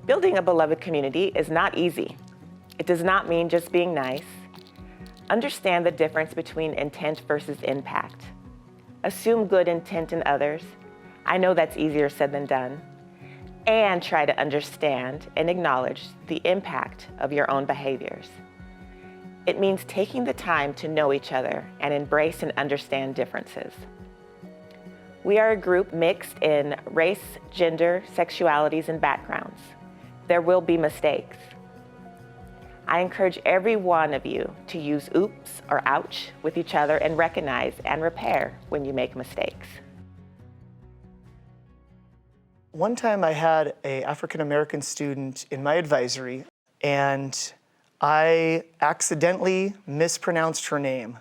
Building a beloved community is not easy. It does not mean just being nice. Understand the difference between intent versus impact. Assume good intent in others. I know that's easier said than done. And try to understand and acknowledge the impact of your own behaviors. It means taking the time to know each other and embrace and understand differences. We are a group mixed in race, gender, sexualities, and backgrounds. There will be mistakes. I encourage every one of you to use oops or ouch with each other and recognize and repair when you make mistakes. One time I had an African-American student in my advisory, and I accidentally mispronounced her name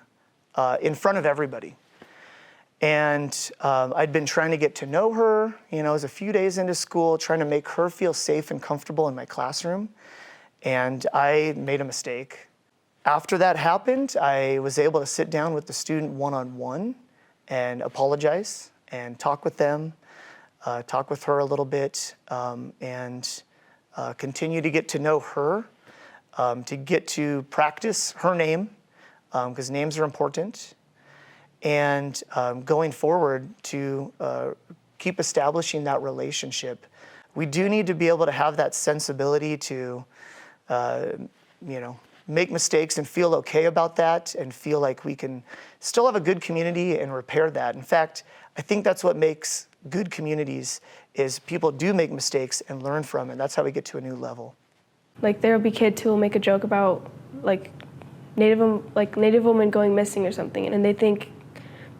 in front of everybody. And I'd been trying to get to know her. You know, it was a few days into school, trying to make her feel safe and comfortable in my classroom. And I made a mistake. After that happened, I was able to sit down with the student one-on-one and apologize and talk with them, talk with her a little bit, and continue to get to know her, to get to practice her name, because names are important. And going forward to keep establishing that relationship. We do need to be able to have that sensibility to, make mistakes and feel okay about that and feel like we can still have a good community and repair that. In fact, I think that's what makes good communities is people do make mistakes and learn from it. That's how we get to a new level. Like there will be kids who will make a joke about Native women going missing or something, and they think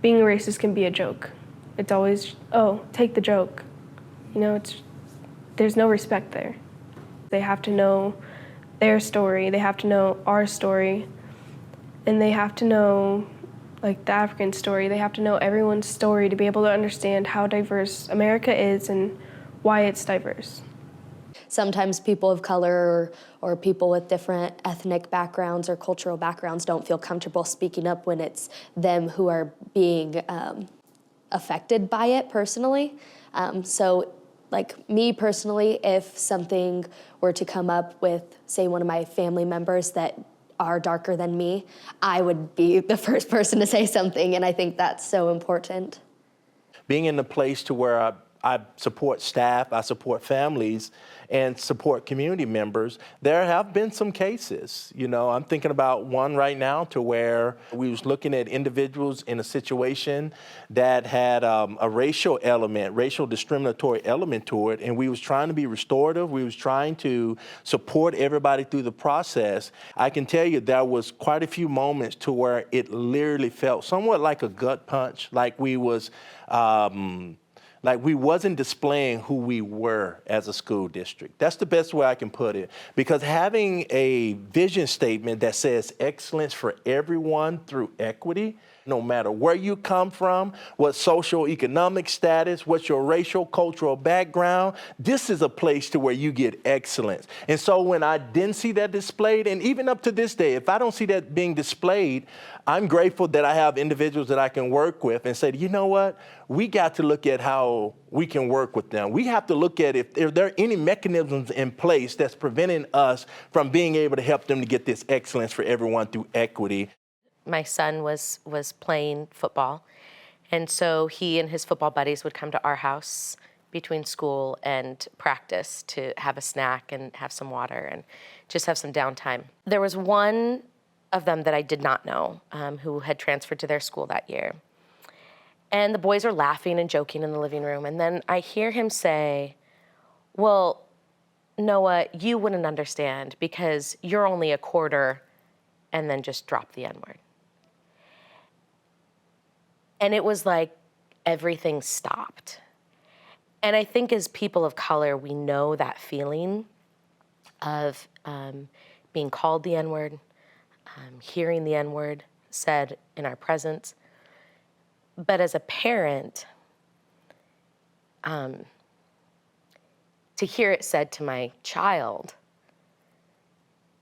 being racist can be a joke. It's always, oh, take the joke. You know, there's no respect there. They have to know their story, they have to know our story, and they have to know the African story. They have to know everyone's story to be able to understand how diverse America is and why it's diverse. Sometimes people of color or people with different ethnic backgrounds or cultural backgrounds don't feel comfortable speaking up when it's them who are being affected by it personally. So me personally, if something were to come up with, say, one of my family members that are darker than me, I would be the first person to say something, and I think that's so important. Being in a place to where I support staff, I support families, and support community members, there have been some cases. You know, I'm thinking about one right now to where we was looking at individuals in a situation that had a racial discriminatory element to it, and we was trying to be restorative. We was trying to support everybody through the process. I can tell you there was quite a few moments to where it literally felt somewhat like a gut punch, like we wasn't displaying who we were as a school district. That's the best way I can put it. Because having a vision statement that says excellence for everyone through equity, no matter where you come from, what socioeconomic status, what's your racial, cultural background, this is a place to where you get excellence. And so when I didn't see that displayed, and even up to this day, if I don't see that being displayed, I'm grateful that I have individuals that I can work with and say, you know what, we got to look at how we can work with them. We have to look at if there are any mechanisms in place that's preventing us from being able to help them to get this excellence for everyone through equity. My son was playing football, and so he and his football buddies would come to our house between school and practice to have a snack and have some water and just have some downtime. There was one of them that I did not know who had transferred to their school that year. And the boys are laughing and joking in the living room, and then I hear him say, well, Noah, you wouldn't understand because you're only a quarter, and then just drop the N-word. And it was like everything stopped. And I think as people of color, we know that feeling of being called the N-word, hearing the N-word said in our presence. But as a parent, to hear it said to my child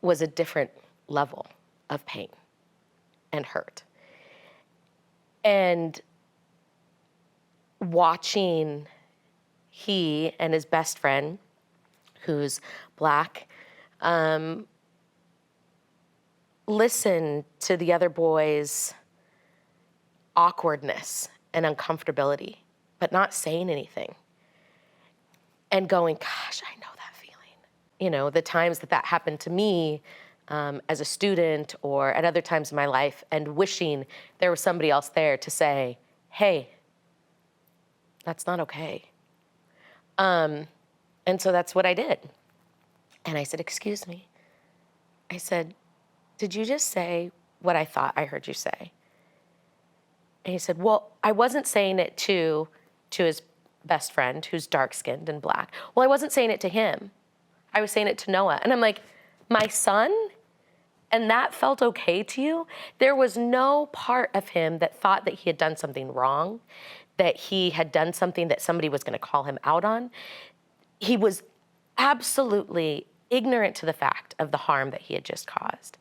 was a different level of pain and hurt. And watching he and his best friend, who's Black, listen to the other boys' awkwardness and uncomfortability, but not saying anything. And going, gosh, I know that feeling. You know, the times that happened to me as a student or at other times in my life, and wishing there was somebody else there to say, hey, that's not okay. And so that's what I did. And I said, excuse me. I said, did you just say what I thought I heard you say? And he said, well, I wasn't saying it to his best friend who's dark-skinned and Black. Well, I wasn't saying it to him. I was saying it to Noah. And I'm like, my son? And that felt okay to you? There was no part of him that thought that he had done something wrong, that he had done something that somebody was going to call him out on. He was absolutely ignorant to the fact of the harm that he had just caused.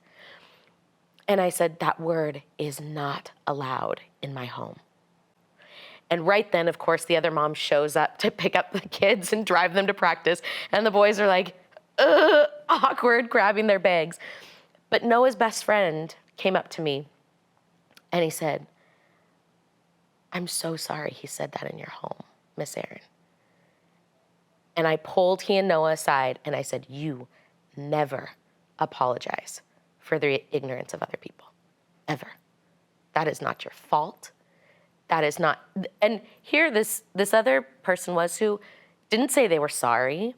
And I said, that word is not allowed in my home. And right then, of course, the other mom shows up to pick up the kids and drive them to practice. And the boys are like, awkward, grabbing their bags. But Noah's best friend came up to me and he said, I'm so sorry he said that in your home, Miss Erin. And I pulled he and Noah aside and I said, you never apologize for the ignorance of other people, ever. That is not your fault. That is not, and here this other person was who didn't say they were sorry,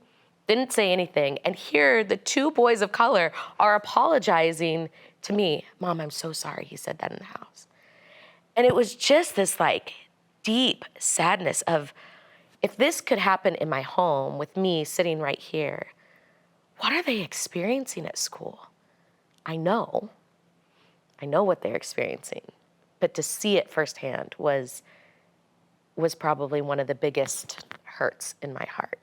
didn't say anything. And here the two boys of color are apologizing to me. Mom, I'm so sorry he said that in the house. And it was just this like deep sadness of, if this could happen in my home with me sitting right here, what are they experiencing at school? I know what they're experiencing, but to see it firsthand was probably one of the biggest hurts in my heart.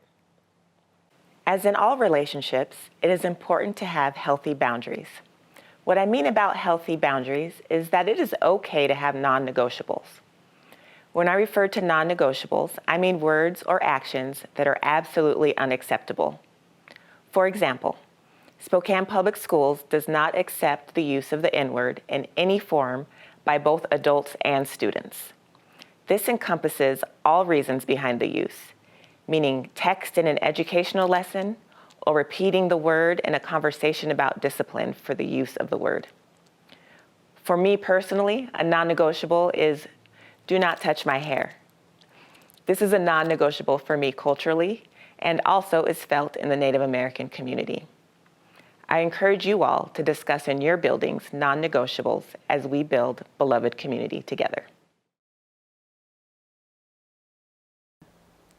As in all relationships, it is important to have healthy boundaries. What I mean about healthy boundaries is that it is okay to have non-negotiables. When I refer to non-negotiables, I mean words or actions that are absolutely unacceptable. For example, Spokane Public Schools does not accept the use of the N-word in any form by both adults and students. This encompasses all reasons behind the use, meaning text in an educational lesson or repeating the word in a conversation about discipline for the use of the word. For me personally, a non-negotiable is do not touch my hair. This is a non-negotiable for me culturally and also is felt in the Native American community. I encourage you all to discuss in your buildings non-negotiables as we build beloved community together.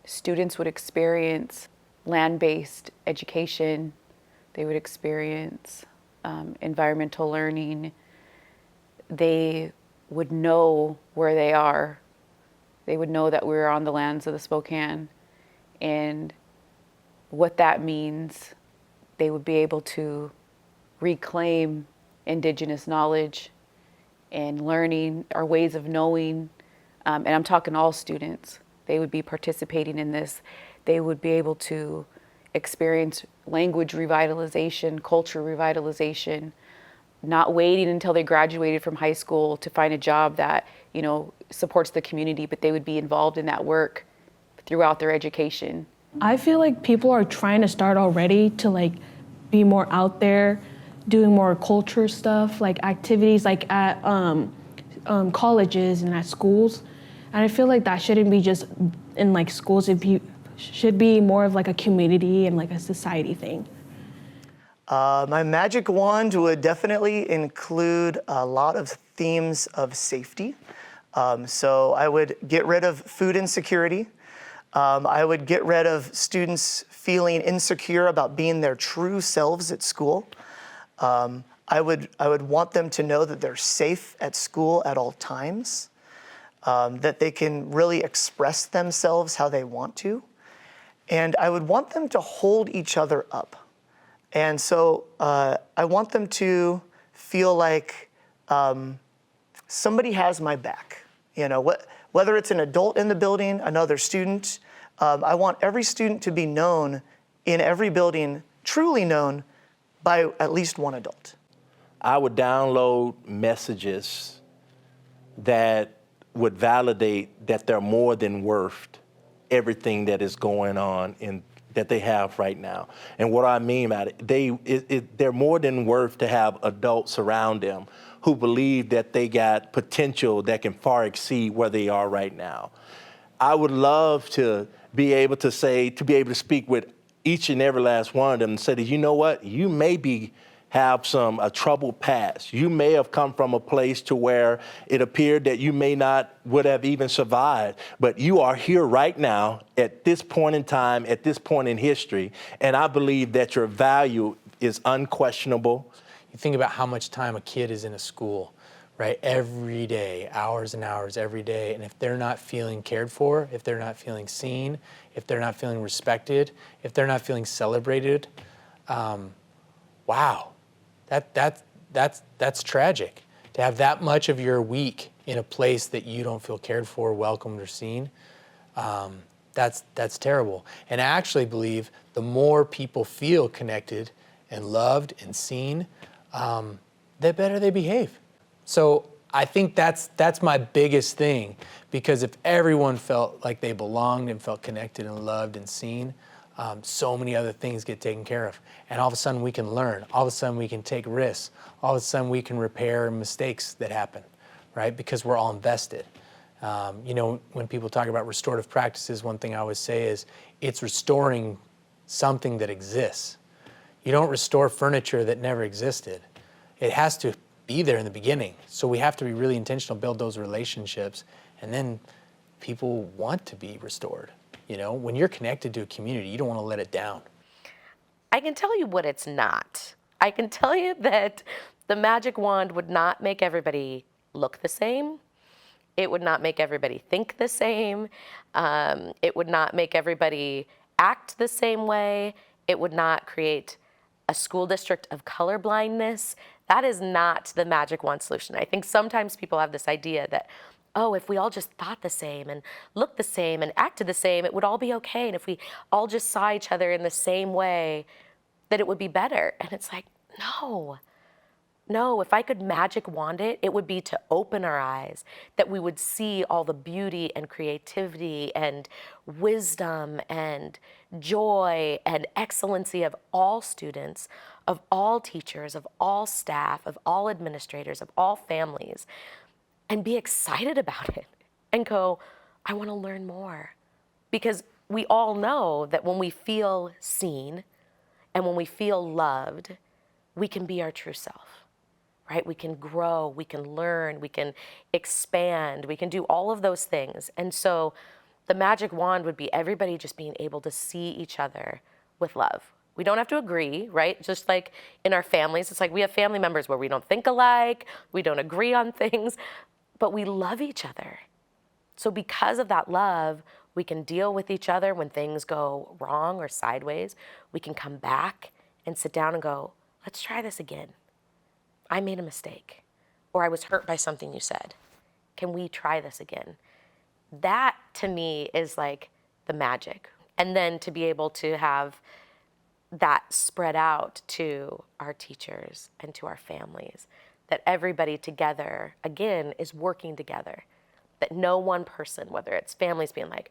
Students would experience land-based education. They would experience environmental learning. They would know where they are. They would know that we're on the lands of the Spokane and what that means. They would be able to reclaim Indigenous knowledge and learning, our ways of knowing, and I'm talking all students. They would be participating in this. They would be able to experience language revitalization, culture revitalization, not waiting until they graduated from high school to find a job that, you know, supports the community, but they would be involved in that work throughout their education. I feel like people are trying to start already to like be more out there, doing more culture stuff, like activities like at colleges and at schools. And I feel like that shouldn't be just in like schools, it should be more of like a community and like a society thing. My magic wand would definitely include a lot of themes of safety. So I would get rid of food insecurity. I would get rid of students feeling insecure about being their true selves at school. I would want them to know that they're safe at school at all times, that they can really express themselves how they want to. And I would want them to hold each other up. And so I want them to feel like somebody has my back. You know, whether it's an adult in the building, another student, I want every student to be known in every building truly known by at least one adult? I would download messages that would validate that they're more than worth everything that is going on that they have right now. And what I mean by it, they're more than worth to have adults around them who believe that they got potential that can far exceed where they are right now. I would love to be able to speak with each and every last one of them and say that, you know what, you may have a troubled past. You may have come from a place to where it appeared that you may not would have even survived, but you are here right now at this point in time, at this point in history, and I believe that your value is unquestionable. You think about how much time a kid is in a school, right? Every day, hours and hours every day, and if they're not feeling cared for, if they're not feeling seen, if they're not feeling respected, if they're not feeling celebrated, wow. That's tragic. To have that much of your week in a place that you don't feel cared for, welcomed, or seen, that's terrible. And I actually believe the more people feel connected and loved and seen, the better they behave. So I think that's my biggest thing, because if everyone felt like they belonged and felt connected and loved and seen, so many other things get taken care of. And all of a sudden we can learn. All of a sudden we can take risks. All of a sudden we can repair mistakes that happen, right? Because we're all invested. When people talk about restorative practices, one thing I always say is it's restoring something that exists. You don't restore furniture that never existed. It has to be there in the beginning. So we have to be really intentional, build those relationships, and then people want to be restored. When you're connected to a community, you don't want to let it down. I can tell you what it's not. I can tell you that the magic wand would not make everybody look the same. It would not make everybody think the same. It would not make everybody act the same way. It would not create a school district of colorblindness. That is not the magic wand solution. I think sometimes people have this idea that, oh, if we all just thought the same and looked the same and acted the same, it would all be okay. And if we all just saw each other in the same way, that it would be better. And it's like, no, if I could magic wand it, it would be to open our eyes, that we would see all the beauty and creativity and wisdom and joy and excellency of all students, of all teachers, of all staff, of all administrators, of all families, and be excited about it and go, I want to learn more. Because we all know that when we feel seen and when we feel loved, we can be our true self, right? We can grow, we can learn, we can expand, we can do all of those things. And so the magic wand would be everybody just being able to see each other with love. We don't have to agree, right? Just like in our families, it's like we have family members where we don't think alike, we don't agree on things, but we love each other. So because of that love, we can deal with each other when things go wrong or sideways. We can come back and sit down and go, let's try this again. I made a mistake, or I was hurt by something you said. Can we try this again? That to me is like the magic. And then to be able to have that spread out to our teachers and to our families, that everybody together, again, is working together. That no one person, whether it's families being like,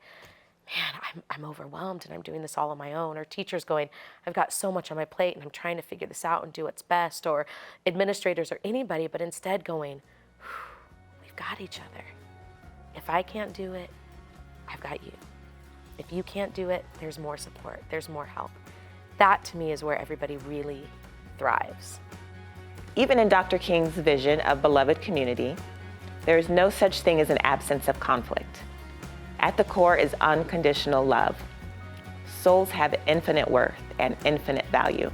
man, I'm overwhelmed and I'm doing this all on my own, or teachers going, I've got so much on my plate and I'm trying to figure this out and do what's best, or administrators or anybody, but instead going, we've got each other. If I can't do it, I've got you. If you can't do it, there's more support, there's more help. That to me is where everybody really thrives. Even in Dr. King's vision of beloved community, there is no such thing as an absence of conflict. At the core is unconditional love. Souls have infinite worth and infinite value.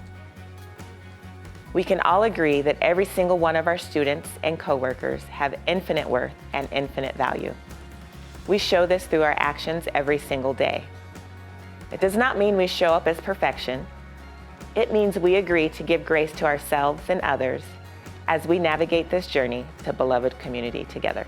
We can all agree that every single one of our students and coworkers have infinite worth and infinite value. We show this through our actions every single day. It does not mean we show up as perfection. It means we agree to give grace to ourselves and others as we navigate this journey to beloved community together.